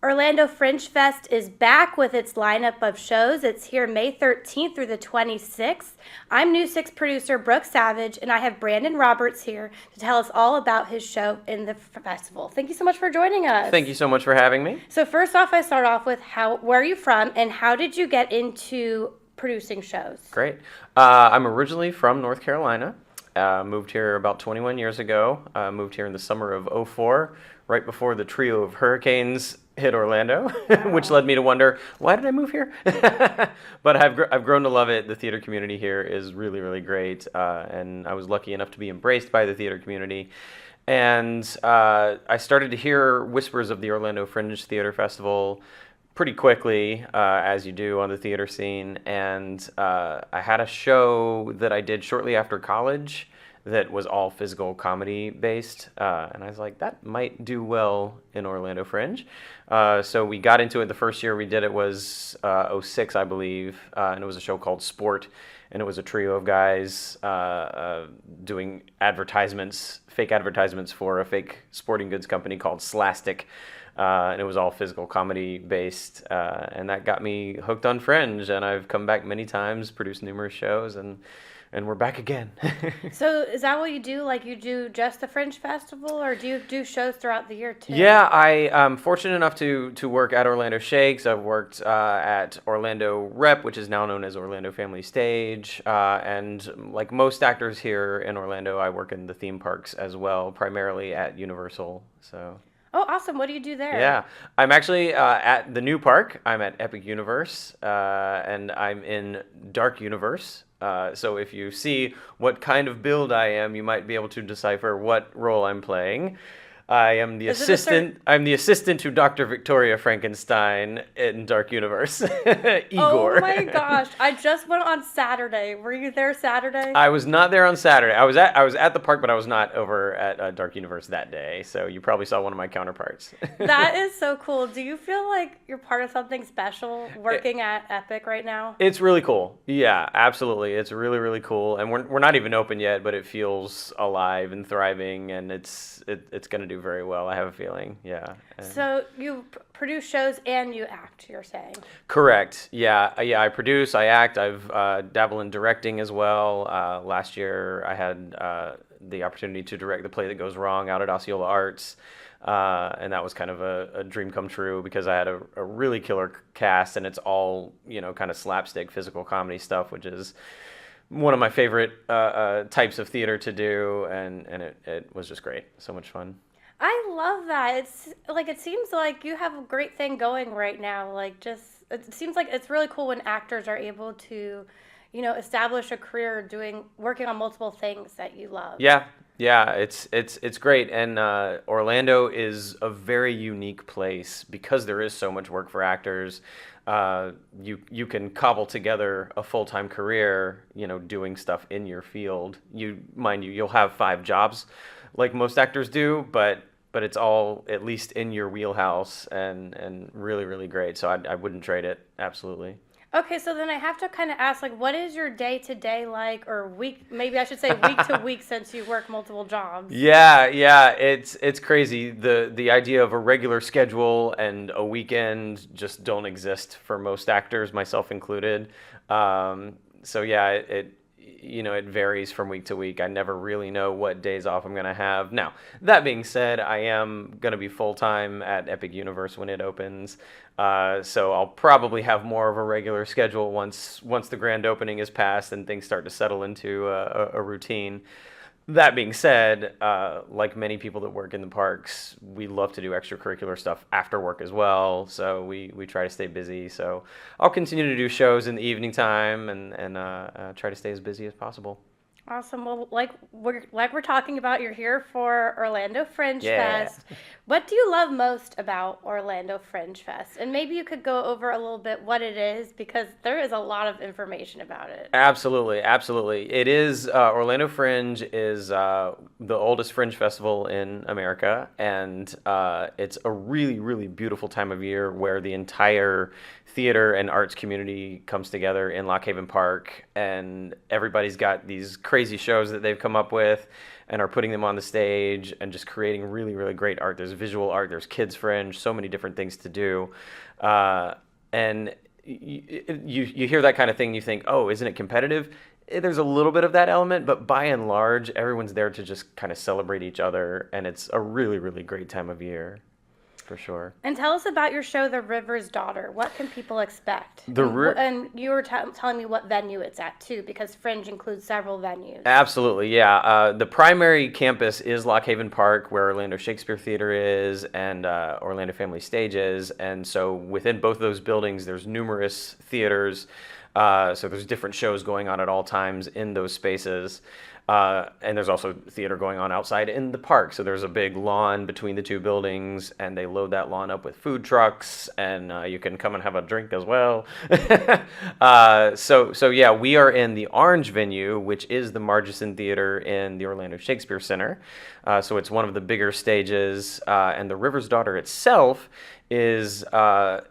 Orlando Fringe Fest is back with its lineup of shows. It's here May 13th through the 26th. I'm New Six producer Brooke Savage, and I have Brandon Roberts here to tell us all about his show in the festival. Thank you so much for joining us. Thank you so much for having me. So first off, I start off with where are you from, and how did you get into producing shows? Great. I'm originally from North Carolina. Moved here about 21 years ago. Moved here in the summer of '04, right before the trio of hurricanes hit Orlando, which led me to wonder, why did I move here? But I've grown to love it. The theater community here is really, really great, and I was lucky enough to be embraced by the theater community. And I started to hear whispers of the Orlando Fringe Theater Festival pretty quickly, as you do on the theater scene. And I had a show that I did shortly after college that was all physical comedy based. And I was like, that might do well in Orlando Fringe. So we got into it. The first year we did it was '06, I believe. And it was a show called Sport. And it was a trio of guys doing advertisements, fake advertisements for a fake sporting goods company called Slastic. And it was all physical comedy based, and that got me hooked on Fringe. And I've come back many times, produced numerous shows, and we're back again. So is that what you do? Like you do just the Fringe Festival, or do you do shows throughout the year too? Yeah, I'm fortunate enough to work at Orlando Shakes. I've worked at Orlando Rep, which is now known as Orlando Family Stage, and like most actors here in Orlando, I work in the theme parks as well, primarily at Universal. So. Oh, awesome. What do you do there? Yeah, I'm actually at the new park. I'm at Epic Universe, and I'm in Dark Universe. So if you see what kind of build I am, you might be able to decipher what role I'm playing. I am the assistant. I'm the assistant to Dr. Victoria Frankenstein in Dark Universe. Igor. Oh my gosh! I just went on Saturday. Were you there Saturday? I was not there on Saturday. I was at the park, but I was not over at Dark Universe that day. So you probably saw one of my counterparts. That is so cool. Do you feel like you're part of something special working at Epic right now? It's really cool. Yeah, absolutely. It's really, really cool. And we're not even open yet, but it feels alive and thriving, and it's going to do very well, I have a feeling. Yeah. So you produce shows and you act, you're saying? Correct. Yeah. I produce, I act. I've dabbled in directing as well. Last year I had the opportunity to direct The Play That Goes Wrong out at Osceola Arts. And that was kind of a dream come true because I had a really killer cast, and it's all, kind of slapstick physical comedy stuff, which is one of my favorite types of theater to do, and it was just great. So much fun. I love that. It's like, it seems like you have a great thing going right now. Like, it seems like it's really cool when actors are able to, establish a career working on multiple things that you love. Yeah, it's great. And Orlando is a very unique place because there is so much work for actors. You can cobble together a full-time career, doing stuff in your field. You'll have 5 jobs like most actors do, but it's all at least in your wheelhouse and really, really great. So I wouldn't trade it. Absolutely. Okay, so then I have to kind of ask, like, what is your day-to-day like, or week, maybe I should say week to week, since you work multiple jobs? Yeah, it's crazy. The idea of a regular schedule and a weekend just don't exist for most actors, myself included. So yeah, it varies from week to week. I never really know what days off I'm going to have. Now, that being said, I am going to be full-time at Epic Universe when it opens. So I'll probably have more of a regular schedule once the grand opening is passed and things start to settle into a routine. That being said, like many people that work in the parks, we love to do extracurricular stuff after work as well. So we try to stay busy. So I'll continue to do shows in the evening time and try to stay as busy as possible. Awesome. Well, like we're talking about, you're here for Orlando Fringe Fest. What do you love most about Orlando Fringe Fest? And maybe you could go over a little bit what it is, because there is a lot of information about it. Absolutely. It is, Orlando Fringe is the oldest Fringe festival in America, and it's a really, really beautiful time of year where the entire theater and arts community comes together in Lock Haven Park, and everybody's got these crazy crazy shows that they've come up with and are putting them on the stage and just creating really, really great art. There's visual art, there's kids Fringe, so many different things to do. And you hear that kind of thing, you think, oh, isn't it competitive? There's a little bit of that element, but by and large, everyone's there to just kind of celebrate each other, and it's a really, really great time of year, for sure. And tell us about your show, The River's Daughter. What can people expect? And you were telling me what venue it's at, too, because Fringe includes several venues. Absolutely, yeah. The primary campus is Lock Haven Park, where Orlando Shakespeare Theater is and Orlando Family Stage is, and so within both of those buildings, there's numerous theaters. So there's different shows going on at all times in those spaces. And there's also theater going on outside in the park. So there's a big lawn between the two buildings, and they load that lawn up with food trucks, and you can come and have a drink as well. So yeah, we are in the Orange venue, which is the Margison Theater in the Orlando Shakespeare Center. So it's one of the bigger stages, and The River's Daughter itself is,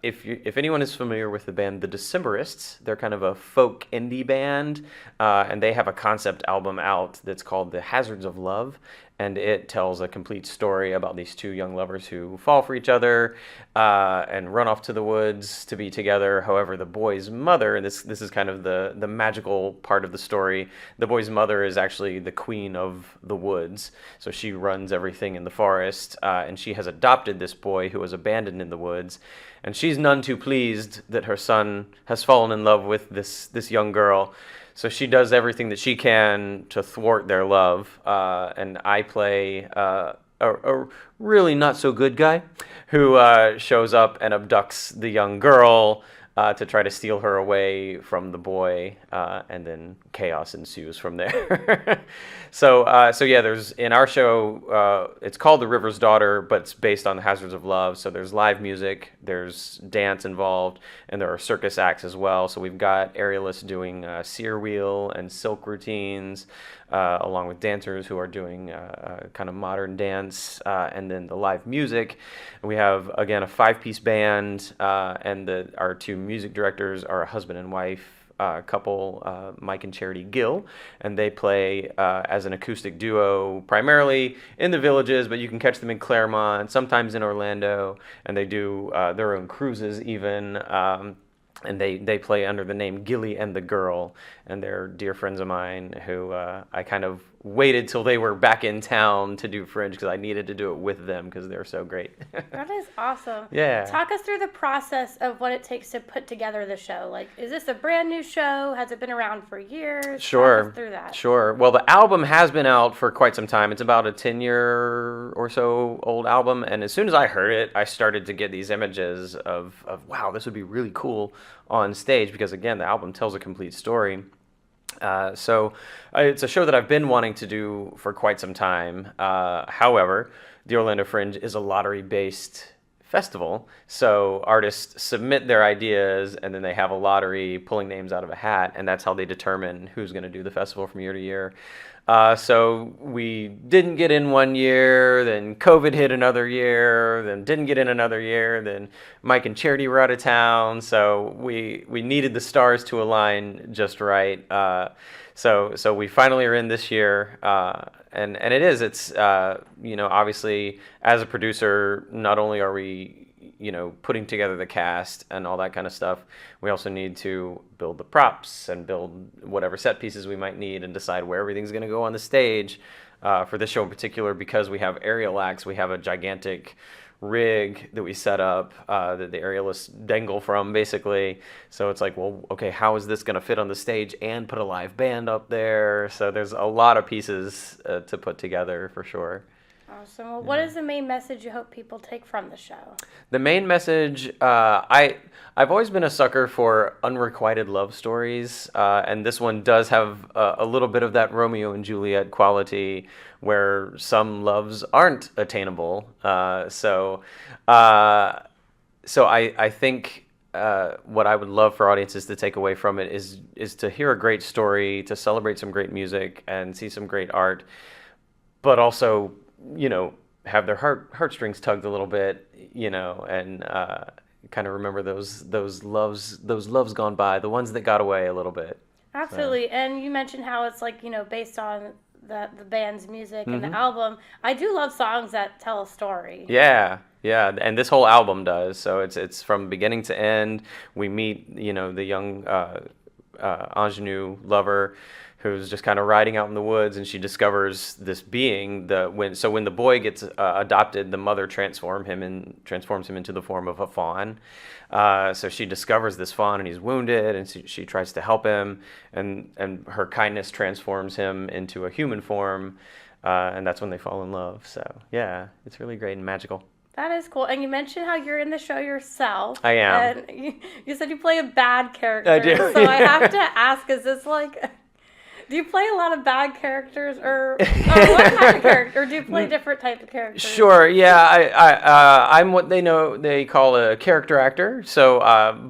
if anyone is familiar with the band The Decemberists, they're kind of a folk indie band, and they have a concept album out that's called The Hazards of Love, and it tells a complete story about these two young lovers who fall for each other and run off to the woods to be together. However, the boy's mother, and this is kind of the magical part of the story, the boy's mother is actually the queen of the woods, so she runs everything in the forest, and she has adopted this boy who was abandoned in the woods, and she's none too pleased that her son has fallen in love with this young girl. So she does everything that she can to thwart their love, and I play a really not so good guy who shows up and abducts the young girl to try to steal her away from the boy, and then chaos ensues from there. So yeah, there's in our show, it's called The River's Daughter, but it's based on The Hazards of Love. So there's live music, there's dance involved, and there are circus acts as well. So we've got aerialists doing sear wheel and silk routines, along with dancers who are doing kind of modern dance, and then the live music. We have, again, a 5-piece band, and our two music directors are a husband and wife couple, Mike and Charity Gill, and they play as an acoustic duo primarily in the Villages, but you can catch them in Claremont, sometimes in Orlando, and they do their own cruises even. And they play under the name Gilly and the Girl, and they're dear friends of mine who I kind of waited till they were back in town to do Fringe because I needed to do it with them because they're so great. That is awesome. Yeah. Talk us through the process of what it takes to put together the show. Like, is this a brand new show? Has it been around for years? Sure. Talk us through that. Sure. Well, the album has been out for quite some time. It's about a 10-year or so old album, and as soon as I heard it, I started to get these images of wow, this would be really cool on stage because, again, the album tells a complete story. So it's a show that I've been wanting to do for quite some time. However, the Orlando Fringe is a lottery-based festival, so artists submit their ideas and then they have a lottery pulling names out of a hat, and that's how they determine who's going to do the festival from year to year. So we didn't get in one year, then COVID hit another year, then didn't get in another year, then Mike and Charity were out of town, so we needed the stars to align just right. So we finally are in this year, and it's obviously as a producer, not only are we putting together the cast and all that kind of stuff, we also need to build the props and build whatever set pieces we might need and decide where everything's going to go on the stage. For this show in particular, because we have aerial acts, we have a gigantic rig that we set up that the aerialists dangle from, basically. So it's like, well, okay, how is this going to fit on the stage and put a live band up there? So there's a lot of pieces to put together for sure. Awesome. Well, what is the main message you hope people take from the show? The main message, I've always been a sucker for unrequited love stories, and this one does have a little bit of that Romeo and Juliet quality where some loves aren't attainable. So I think what I would love for audiences to take away from it is to hear a great story, to celebrate some great music and see some great art, but also have their heartstrings tugged a little bit, and kind of remember those loves gone by, the ones that got away a little bit. Absolutely. And you mentioned how it's like, based on the band's music and the Hmm. album. I do love songs that tell a story. Yeah, yeah, and this whole album does. So it's from beginning to end. We meet, the young ingenue lover who's just kind of riding out in the woods, and she discovers this being. When the boy gets adopted, the mother transforms him into the form of a fawn. So she discovers this fawn, and he's wounded, and she tries to help him, and her kindness transforms him into a human form. And that's when they fall in love. So yeah, it's really great and magical. That is cool. And you mentioned how you're in the show yourself. I am. And you said you play a bad character. I do. So I have to ask, is this like, do you play a lot of bad characters or what kind of character? Or do you play different type of characters? Sure. Yeah. I'm what they call a character actor. So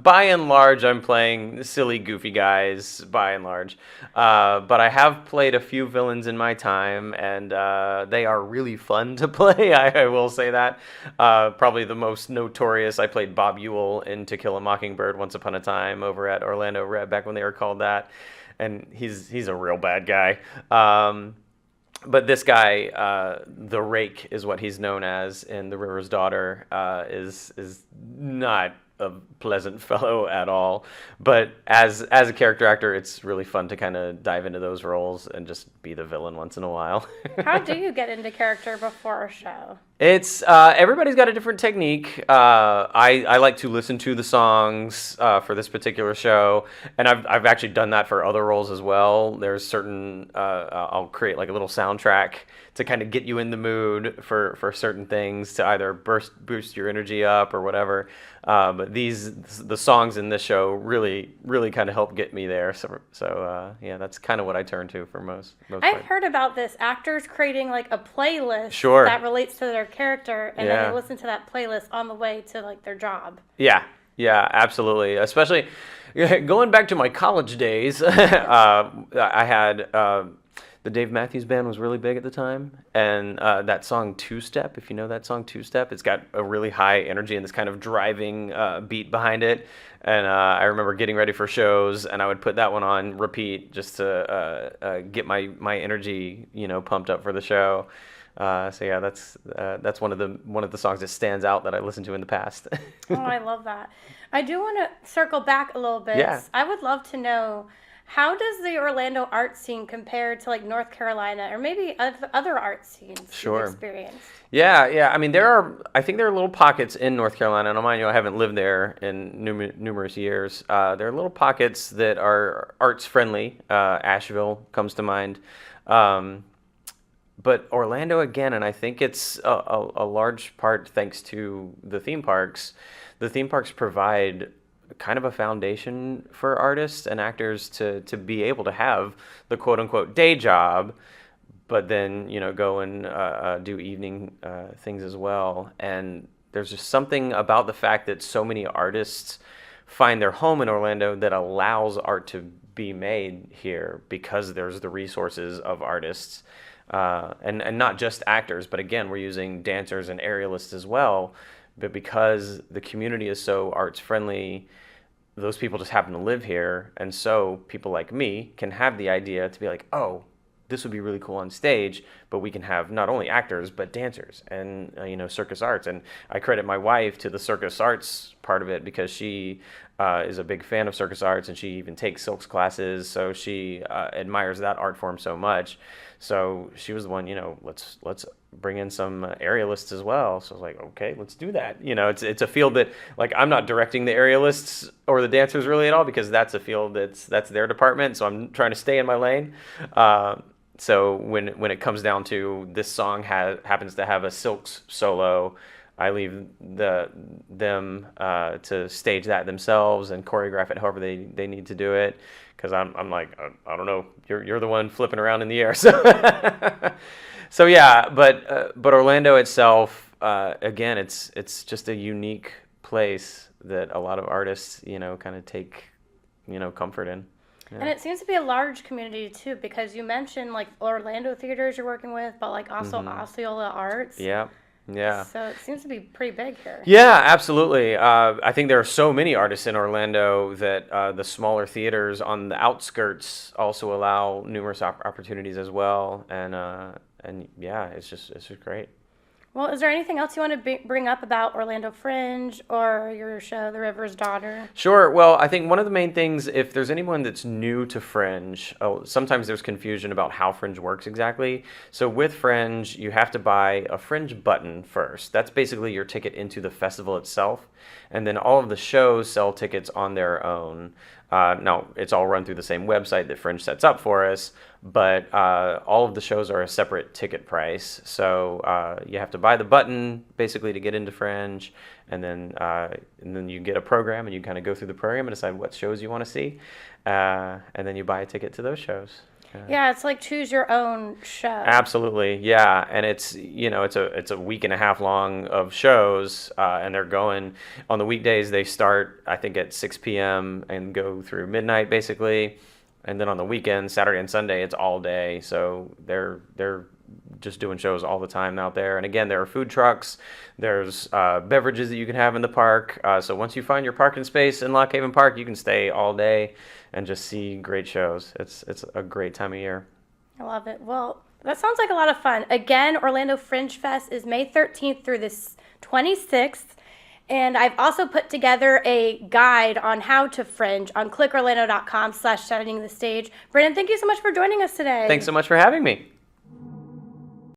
by and large, I'm playing silly, goofy guys. By and large, but I have played a few villains in my time, and they are really fun to play. I will say that. Probably the most notorious. I played Bob Ewell in To Kill a Mockingbird once upon a time over at Orlando Red, back when they were called that. And he's a real bad guy. But this guy, the Rake, is what he's known as in The River's Daughter, is not a pleasant fellow at all. But as a character actor, it's really fun to kind of dive into those roles and just be the villain once in a while. How do you get into character before a show? It's everybody's got a different technique. I like to listen to the songs for this particular show, and I've actually done that for other roles as well. There's certain I'll create like a little soundtrack to kind of get you in the mood for certain things, to either boost your energy up or whatever. But the songs in this show really kind of help get me there. So yeah, that's kind of what I turn to for most I've part. heard about this. Actors creating like a playlist Sure. that relates to their character, and then Yeah. they listen to that playlist on the way to like their job. Yeah, absolutely. Especially going back to my college days, I had the Dave Matthews Band was really big at the time, and that song Two Step, if you know that song Two Step, it's got a really high energy and this kind of driving beat behind it. And I remember getting ready for shows, and I would put that one on repeat just to get my energy, pumped up for the show. So yeah, that's one of the songs that stands out that I listened to in the past. Oh, I love that. I do want to circle back a little bit. Yeah. I would love to know, how does the Orlando art scene compare to like North Carolina or maybe other art scenes Sure. you've experienced? Yeah. I mean, I think there are little pockets in North Carolina, and mind you, I haven't lived there in numerous years. There are little pockets that are arts friendly. Asheville comes to mind. But Orlando again, and I think it's a large part thanks to the theme parks. The theme parks provide kind of a foundation for artists and actors to be able to have the quote unquote day job, but then go and do evening things as well. And there's just something about the fact that so many artists find their home in Orlando that allows art to be made here because there's the resources of artists. And not just actors, but again, we're using dancers and aerialists as well. But because the community is so arts friendly, those people just happen to live here. And so people like me can have the idea to be like, oh, this would be really cool on stage, but we can have not only actors, but dancers and, circus arts. And I credit my wife to the circus arts part of it because she is a big fan of circus arts, and she even takes silks classes. So she admires that art form so much. So she was the one, let's bring in some aerialists as well. So I was like, okay, let's do that. It's a field that, like, I'm not directing the aerialists or the dancers really at all, because that's a field that's their department. So I'm trying to stay in my lane. So when it comes down to this song happens to have a silks solo, I leave them to stage that themselves and choreograph it however they need to do it. Because I'm like, I don't know, you're the one flipping around in the air. So yeah, but Orlando itself, again, it's just a unique place that a lot of artists, kind of take, comfort in. Yeah. And it seems to be a large community too, because you mentioned like Orlando theaters you're working with, but like also Osceola Arts. Yeah. Yeah. So it seems to be pretty big here. Yeah, absolutely. I think there are so many artists in Orlando that the smaller theaters on the outskirts also allow numerous opportunities as well, and yeah, it's just great. Well, is there anything else you want to bring up about Orlando Fringe or your show, The River's Daughter? Sure. Well, I think one of the main things, if there's anyone that's new to Fringe, sometimes there's confusion about how Fringe works exactly. So with Fringe, you have to buy a Fringe button first. That's basically your ticket into the festival itself. And then all of the shows sell tickets on their own. Now, it's all run through the same website that Fringe sets up for us, but all of the shows are a separate ticket price. So you have to buy the button basically to get into Fringe, and then you get a program, and you kind of go through the program and decide what shows you want to see, and then you buy a ticket to those shows. Yeah, it's like choose your own show. Absolutely, yeah, and it's a week and a half long of shows, and they're going on the weekdays. They start I think at 6 p.m. and go through midnight basically, and then on the weekends, Saturday and Sunday, it's all day. So they're just doing shows all the time out there. And again, there are food trucks. There's beverages that you can have in the park. So once you find your parking space in Lock Haven Park, you can stay all day and just see great shows. It's a great time of year. I love it. Well, that sounds like a lot of fun. Again, Orlando Fringe Fest is May 13th through the 26th. And I've also put together a guide on how to fringe on clickorlando.com/settingthestage. Brandon, thank you so much for joining us today. Thanks so much for having me.